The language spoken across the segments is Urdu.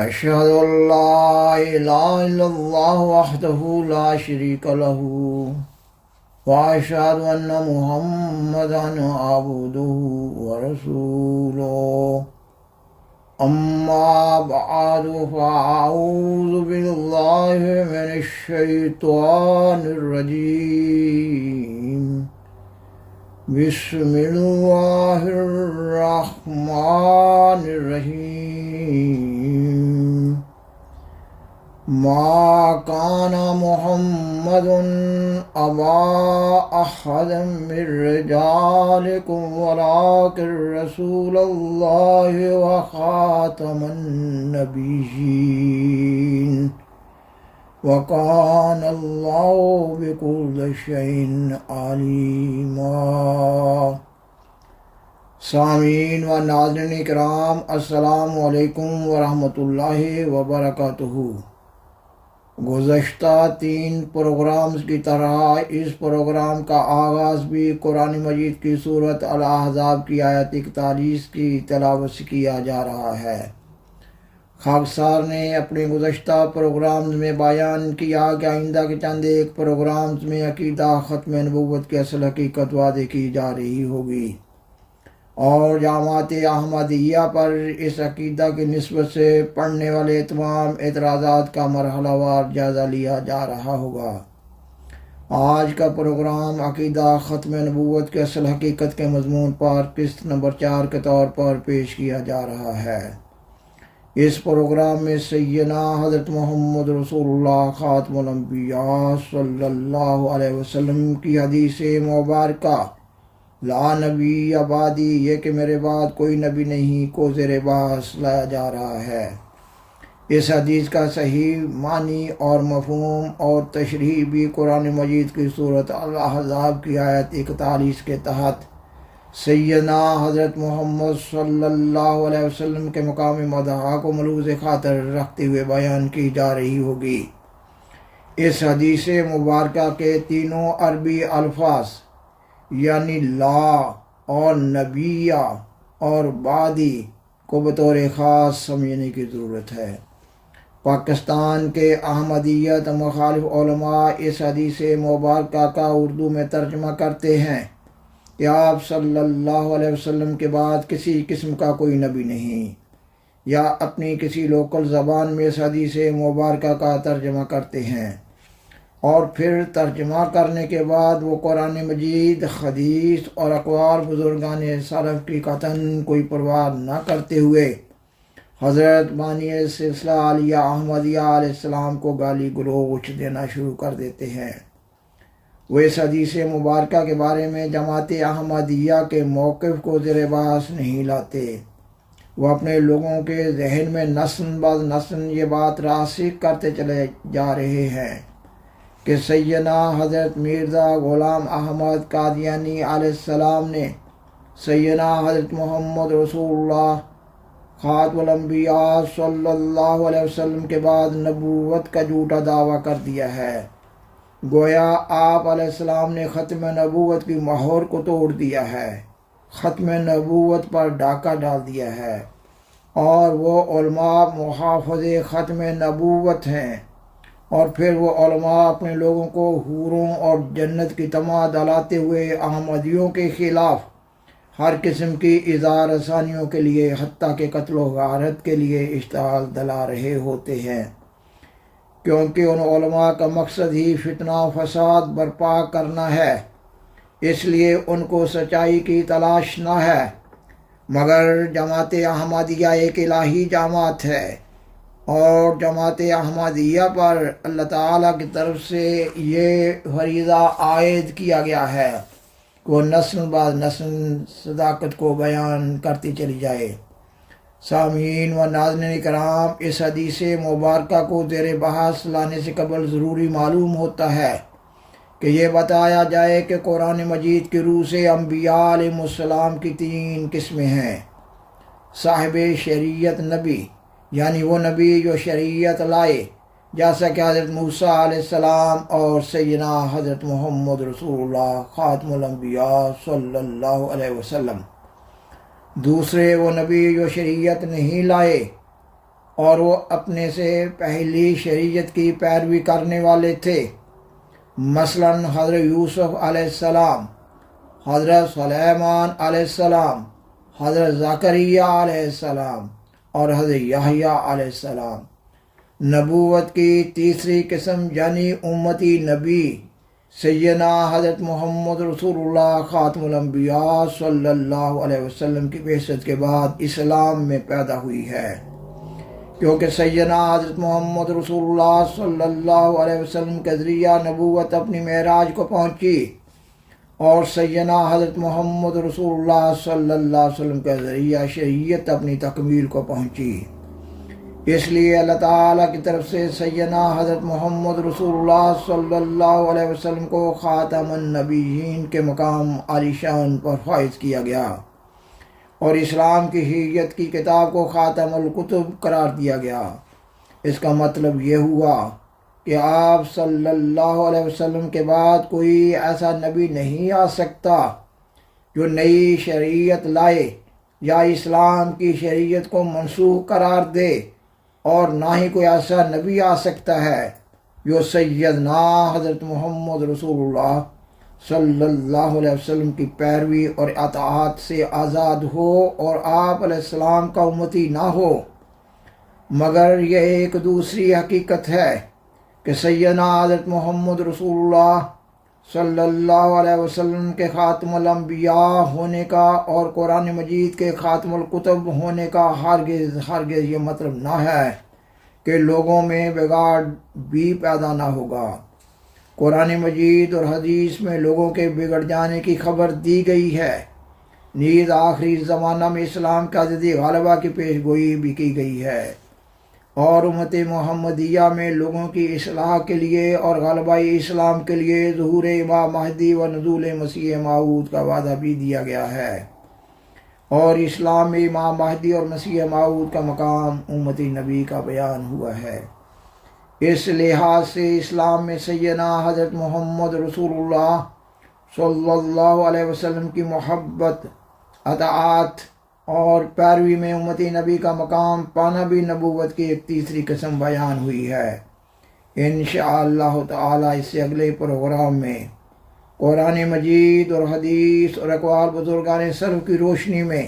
أشهد أن لا إله إلا الله وحده لا شريك له وأشهد أن محمدا عبده ورسوله أما بعد فأعوذ بالله من الشيطان الرجيم بسم الله الرحمن الرحيم ما كان محمد أبا أحد من رجالكم ولكن رسول الله وخاتم النبيين وكان الله بكل شيء عليما۔ سامعین و ناظرین کرام، السلام علیکم ورحمۃ اللہ وبرکاتہ۔ گزشتہ 3 پروگرامز کی طرح اس پروگرام کا آغاز بھی قرآن مجید کی سورۃ الاحزاب کی آیت 41 کی تلاوت سے کیا جا رہا ہے۔ خاکسار نے اپنے گزشتہ پروگرامز میں بیان کیا کہ آئندہ کے چند ایک پروگرامز میں عقیدہ ختم نبوت کی اصل حقیقت واضح کی جا رہی ہوگی اور جماعت احمدیہ پر اس عقیدہ کی نسبت سے پڑھنے والے تمام اعتراضات کا مرحلہ وار جائزہ لیا جا رہا ہوگا۔ آج کا پروگرام عقیدہ ختم نبوت کی اصل حقیقت کے مضمون پر قسط نمبر 4 کے طور پر پیش کیا جا رہا ہے۔ اس پروگرام میں سیدنا حضرت محمد رسول اللہ خاتم الانبیاء صلی اللہ علیہ وسلم کی حدیث مبارکہ لا نبی بعدی، یہ کہ میرے بعد کوئی نبی نہیں، کو زیر بحث لایا جا رہا ہے۔ اس حدیث کا صحیح معنی اور مفہوم اور تشریح بھی قرآن مجید کی سورۃ الاحزاب کی آیت 41 کے تحت سیدنا حضرت محمد صلی اللہ علیہ وسلم کے مقام مدح کو ملحوظ خاطر رکھتے ہوئے بیان کی جا رہی ہوگی۔ اس حدیث مبارکہ کے تینوں عربی الفاظ یعنی لا اور نبیہ اور بعدی کو بطور خاص سمجھنے کی ضرورت ہے۔ پاکستان کے احمدیت مخالف علماء اس حدیث مبارکہ کا اردو میں ترجمہ کرتے ہیں کہ آپ صلی اللہ علیہ وسلم کے بعد کسی قسم کا کوئی نبی نہیں، یا اپنی کسی لوکل زبان میں اس حدیث مبارکہ کا ترجمہ کرتے ہیں، اور پھر ترجمہ کرنے کے بعد وہ قرآن مجید، حدیث اور اقوال بزرگان سلف کی قطعاً کوئی پرواہ نہ کرتے ہوئے حضرت بانی سلسلہ عالیہ احمدیہ علیہ السلام کو گالی گلوچ دینا شروع کر دیتے ہیں۔ وہ اس حدیث مبارکہ کے بارے میں جماعت احمدیہ کے موقف کو زیر بحث نہیں لاتے۔ وہ اپنے لوگوں کے ذہن میں نسل بعد نسل یہ بات راسخ کرتے چلے جا رہے ہیں کہ سیدنا حضرت مرزا غلام احمد قادیانی علیہ السلام نے سیدنا حضرت محمد رسول اللہ خاتم الانبیاء صلی اللہ علیہ وسلم کے بعد نبوت کا جھوٹا دعویٰ کر دیا ہے۔ گویا آپ علیہ السلام نے ختم نبوت کی مہر کو توڑ دیا ہے، ختم نبوت پر ڈاکہ ڈال دیا ہے، اور وہ علماء محافظ ختم نبوت ہیں، اور پھر وہ علماء اپنے لوگوں کو حوروں اور جنت کی طمع دلاتے ہوئے احمدیوں کے خلاف ہر قسم کی اظہار رسانیوں کے لیے، حتیٰ کہ قتل و غارت کے لیے اشتعال دلا رہے ہوتے ہیں، کیونکہ ان علماء کا مقصد ہی فتنہ و فساد برپا کرنا ہے۔ اس لیے ان کو سچائی کی تلاش نہ ہے، مگر جماعت احمدیہ ایک الہی جماعت ہے، اور جماعت احمدیہ پر اللہ تعالیٰ کی طرف سے یہ فریضہ عائد کیا گیا ہے کہ وہ نسل بعد نسل صداقت کو بیان کرتی چلی جائے۔ سامعین و ناظرین کرام، اس حدیث مبارکہ کو زیر بحث لانے سے قبل ضروری معلوم ہوتا ہے کہ یہ بتایا جائے کہ قرآن مجید کی روح سے انبیاء علیہ السلام کی 3 قسمیں ہیں۔ صاحب شریعت نبی، یعنی وہ نبی جو شریعت لائے، جیسا کہ حضرت موسیٰ علیہ السلام اور سیدنا حضرت محمد رسول اللہ خاتم الانبیاء صلی اللہ علیہ وسلم۔ دوسرے وہ نبی جو شریعت نہیں لائے، اور وہ اپنے سے پہلی شریعت کی پیروی کرنے والے تھے، مثلاً حضرت یوسف علیہ السلام، حضرت سلیمان علیہ السلام، حضرت زکریا علیہ السلام اور حضرت یحییٰ علیہ السلام۔ نبوت کی تیسری قسم یعنی امتی نبی سیدنا حضرت محمد رسول اللہ خاتم الانبیاء صلی اللہ علیہ وسلم کی بعثت کے بعد اسلام میں پیدا ہوئی ہے، کیونکہ سیدنا حضرت محمد رسول اللہ صلی اللہ علیہ وسلم کے ذریعہ نبوت اپنی معراج کو پہنچی، اور سیدنا حضرت محمد رسول اللہ صلی اللہ علیہ وسلم کے ذریعہ شریعت اپنی تکمیل کو پہنچی۔ اس لیے اللہ تعالیٰ کی طرف سے سیدنا حضرت محمد رسول اللہ صلی اللہ علیہ وسلم کو خاتم النبیین کے مقام عالی شان پر فائز کیا گیا، اور اسلام کی شریعت کی کتاب کو خاتم الکتب قرار دیا گیا۔ اس کا مطلب یہ ہوا کہ آپ صلی اللہ علیہ وسلم کے بعد کوئی ایسا نبی نہیں آ سکتا جو نئی شریعت لائے یا اسلام کی شریعت کو منسوخ قرار دے، اور نہ ہی کوئی ایسا نبی آ سکتا ہے جو سیدنا حضرت محمد رسول اللہ صلی اللہ علیہ وسلم کی پیروی اور اطاعت سے آزاد ہو اور آپ علیہ السلام کا امتی نہ ہو، مگر یہ ایک دوسری حقیقت ہے کہ سیدنا حضرت محمد رسول اللہ صلی اللہ علیہ وسلم کے خاتم الانبیاء ہونے کا اور قرآن مجید کے خاتم الکتب ہونے کا ہرگز یہ مطلب نہ ہے کہ لوگوں میں بگاڑ بھی پیدا نہ ہوگا۔ قرآن مجید اور حدیث میں لوگوں کے بگڑ جانے کی خبر دی گئی ہے، نیز آخری زمانہ میں اسلام کا جدید غلبہ کی پیش گوئی بھی کی گئی ہے، اور امت محمدیہ میں لوگوں کی اصلاح کے لیے اور غلبہ اسلام کے لیے ظہور امام مہدی و نزول مسیح موعود کا وعدہ بھی دیا گیا ہے، اور اسلام میں امام مہدی اور مسیح موعود کا مقام امتی نبی کا بیان ہوا ہے۔ اس لحاظ سے اسلام میں سیدنا حضرت محمد رسول اللہ صلی اللہ علیہ وسلم کی محبت، اطاعت اور پیروی میں امتی نبی کا مقام پانا بھی نبوت کی ایک تیسری قسم بیان ہوئی ہے۔ انشاءاللہ تعالی اس سے اگلے پروگرام میں قرآن مجید اور حدیث اور اقوال بزرگان سلف کی روشنی میں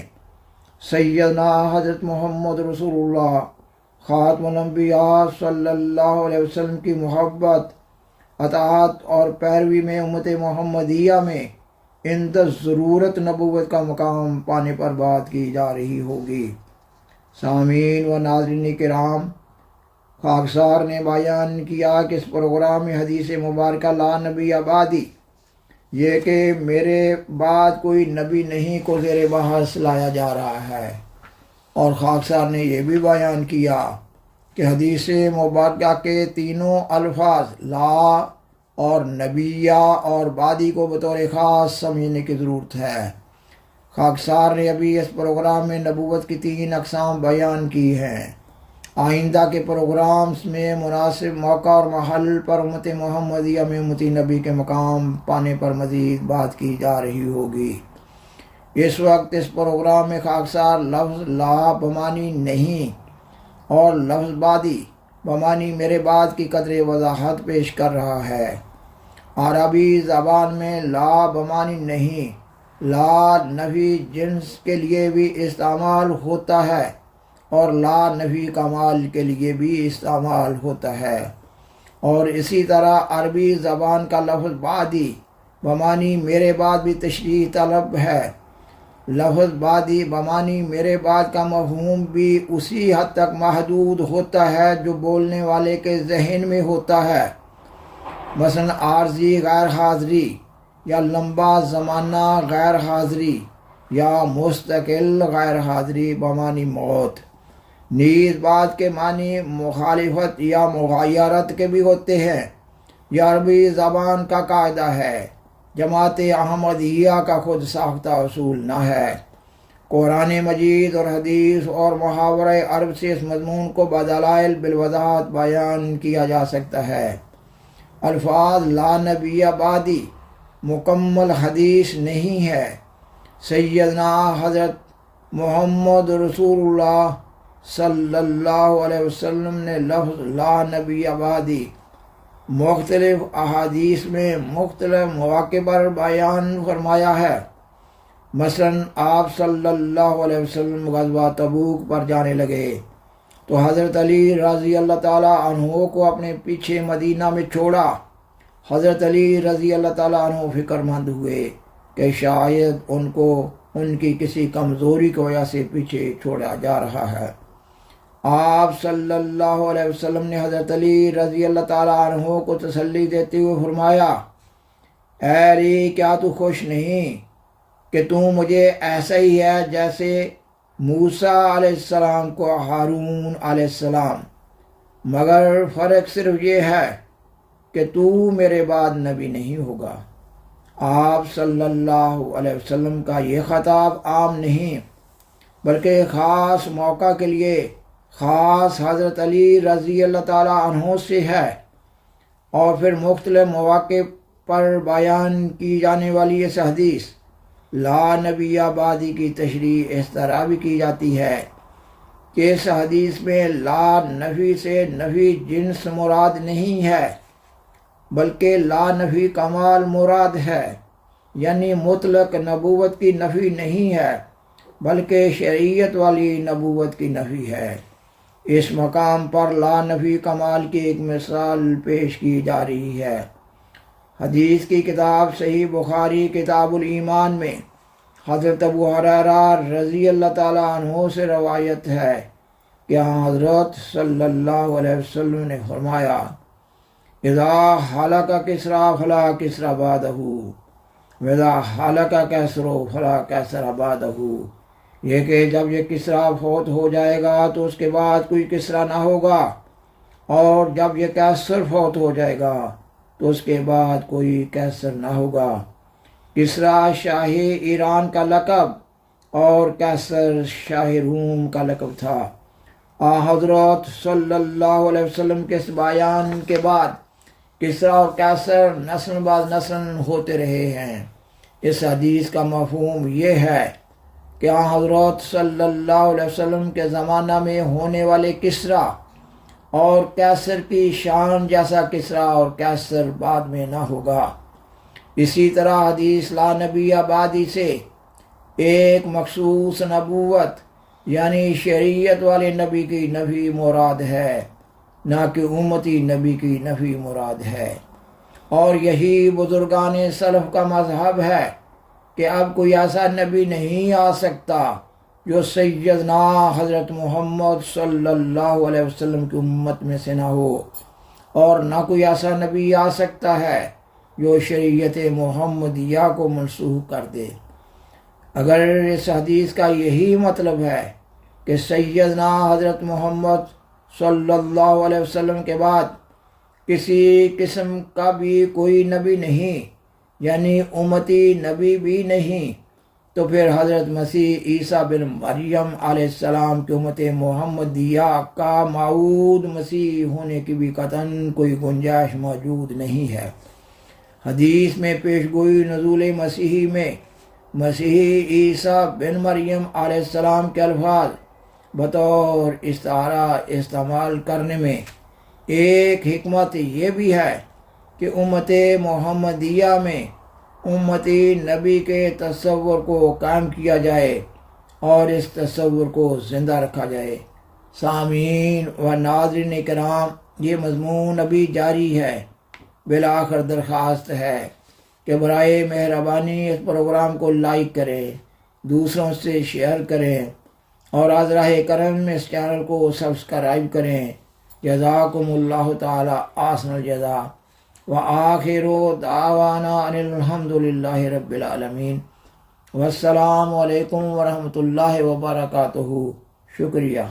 سیدنا حضرت محمد رسول اللہ خاتم الانبیاء صلی اللہ علیہ وسلم کی محبت، اطاعت اور پیروی میں امت محمدیہ میں عند ضرورت نبوت کا مقام پانے پر بات کی جا رہی ہوگی۔ سامعین و ناظرین کرام، خاکسار نے بیان کیا کہ اس پروگرام میں حدیث مبارکہ لا نبی بعدی، یہ کہ میرے بعد کوئی نبی نہیں کو زیر بحث لایا جا رہا ہے، اور خاکسار نے یہ بھی بیان کیا کہ حدیث مبارکہ کے تینوں الفاظ لا اور نبیہ اور بعدی کو بطور خاص سمجھنے کی ضرورت ہے۔ خاکسار نے ابھی اس پروگرام میں نبوت کی 3 اقسام بیان کی ہیں۔ آئندہ کے پروگرامز میں مناسب موقع اور محل پر امت محمدیہ میں امتی نبی کے مقام پانے پر مزید بات کی جا رہی ہوگی۔ اس وقت اس پروگرام میں خاکسار لفظ لا بمانی نہیں اور لفظ بعدی بمانی میرے بعد کی قدر وضاحت پیش کر رہا ہے۔ عربی زبان میں لا بمانی نہیں، لا نفی جنس کے لیے بھی استعمال ہوتا ہے اور لا نفی کمال کے لیے بھی استعمال ہوتا ہے، اور اسی طرح عربی زبان کا لفظ بعدی بمانی میرے بعد بھی تشریح طلب ہے۔ لفظ بعدی بمانی میرے بعد کا مفہوم بھی اسی حد تک محدود ہوتا ہے جو بولنے والے کے ذہن میں ہوتا ہے، مثلا عارضی غیر حاضری یا لمبا زمانہ غیر حاضری یا مستقل غیر حاضری بمانی موت۔ نیز بعد کے معنی مخالفت یا مغایرت کے بھی ہوتے ہیں۔ یہ عربی زبان کا قاعدہ ہے، جماعت احمدیہ کا خود ساختہ اصول نہ ہے۔ قرآن مجید اور حدیث اور محاورہ عرب سے اس مضمون کو بدلائل بالوضاحت بیان کیا جا سکتا ہے۔ الفاظ لا نبی بعدی مکمل حدیث نہیں ہے۔ سیدنا حضرت محمد رسول اللہ صلی اللہ علیہ وسلم نے لفظ لا نبی بعدی مختلف احادیث میں مختلف مواقع پر بیان فرمایا ہے۔ مثلاً آپ صلی اللہ علیہ وسلم غزوہ تبوک پر جانے لگے تو حضرت علی رضی اللہ تعالیٰ عنہ کو اپنے پیچھے مدینہ میں چھوڑا۔ حضرت علی رضی اللہ تعالیٰ عنہ فکر مند ہوئے کہ شاید ان کو ان کی کسی کمزوری کی وجہ سے پیچھے چھوڑا جا رہا ہے۔ آپ صلی اللہ علیہ وسلم نے حضرت علی رضی اللہ تعالیٰ عنہ کو تسلی دیتے ہوئے فرمایا، اے علی، کیا تو خوش نہیں کہ تو مجھے ایسا ہی ہے جیسے موسیٰ علیہ السلام کو ہارون علیہ السلام، مگر فرق صرف یہ ہے کہ تو میرے بعد نبی نہیں ہوگا۔ آپ صلی اللہ علیہ وسلم کا یہ خطاب عام نہیں بلکہ خاص موقع کے لیے خاص حضرت علی رضی اللہ تعالیٰ عنہ سے ہے، اور پھر مختلف مواقع پر بیان کی جانے والی اس حدیث لا نبی بعدی کی تشریح اس طرح بھی کی جاتی ہے کہ اس حدیث میں لا نفی سے نفی جنس مراد نہیں ہے بلکہ لا نفی کمال مراد ہے، یعنی مطلق نبوت کی نفی نہیں ہے بلکہ شریعت والی نبوت کی نفی ہے۔ اس مقام پر لا نفی کمال کی ایک مثال پیش کی جا رہی ہے۔ حدیث کی کتاب صحیح بخاری کتاب الایمان میں حضرت ابو ہریرہ رضی اللہ تعالیٰ عنہ سے روایت ہے کہ حضرت صلی اللہ علیہ وسلم نے فرمایا، اذا حلق کسریٰ فلا کسریٰ بعدہ واذا حلق کیسر فلا کیسر بعدہ، یہ کہ جب یہ کسریٰ فوت ہو جائے گا تو اس کے بعد کوئی کسریٰ نہ ہوگا، اور جب یہ کیسر فوت ہو جائے گا تو اس کے بعد کوئی کیسر نہ ہوگا۔ کسریٰ شاہ ایران کا لقب اور کیسر شاہ روم کا لقب تھا۔ حضرت صلی اللہ علیہ وسلم کے اس بیان کے بعد کسریٰ اور کیسر نسل بعد نسل ہوتے رہے ہیں۔ اس حدیث کا مفہوم یہ ہے کہ حضرت صلی اللہ علیہ وسلم کے زمانہ میں ہونے والے کسریٰ اور کیسر کی شان جیسا کسریٰ اور کیسر بعد میں نہ ہوگا۔ اسی طرح حدیث لا نبی بعدی سے ایک مخصوص نبوت یعنی شریعت والے نبی کی نفی مراد ہے، نہ کہ امتی نبی کی نفی مراد ہے، اور یہی بزرگان سلف کا مذہب ہے کہ اب کوئی ایسا نبی نہیں آ سکتا جو سیدنا حضرت محمد صلی اللہ علیہ وسلم کی امت میں سے نہ ہو، اور نہ کوئی ایسا نبی آ سکتا ہے جو شریعت محمدیہ کو منسوخ کر دے۔ اگر اس حدیث کا یہی مطلب ہے کہ سیدنا حضرت محمد صلی اللہ علیہ وسلم کے بعد کسی قسم کا بھی کوئی نبی نہیں، یعنی امتی نبی بھی نہیں، تو پھر حضرت مسیح عیسیٰ بن مریم علیہ السلام کی امت محمدیہ کا موعود مسیح ہونے کی بھی قطعاً کوئی گنجائش موجود نہیں ہے۔ حدیث میں پیش گوئی نزول مسیحی میں مسیحی عیسیٰ بن مریم علیہ السلام کے الفاظ بطور استعارہ استعمال کرنے میں ایک حکمت یہ بھی ہے کہ امت محمدیہ میں امتی نبی کے تصور کو قائم کیا جائے اور اس تصور کو زندہ رکھا جائے۔ سامعین و ناظرین کرام، یہ مضمون ابھی جاری ہے۔ بالآخر درخواست ہے کہ برائے مہربانی اس پروگرام کو لائک کریں، دوسروں سے شیئر کریں، اور از راہ کرم اس چینل کو سبسکرائب کریں۔ جزاکم اللہ تعالی احسن الجزا، وآخر دعوانا ان الحمد للہ رب العالمین، والسلام علیکم ورحمۃ اللہ وبرکاتہ۔ شکریہ۔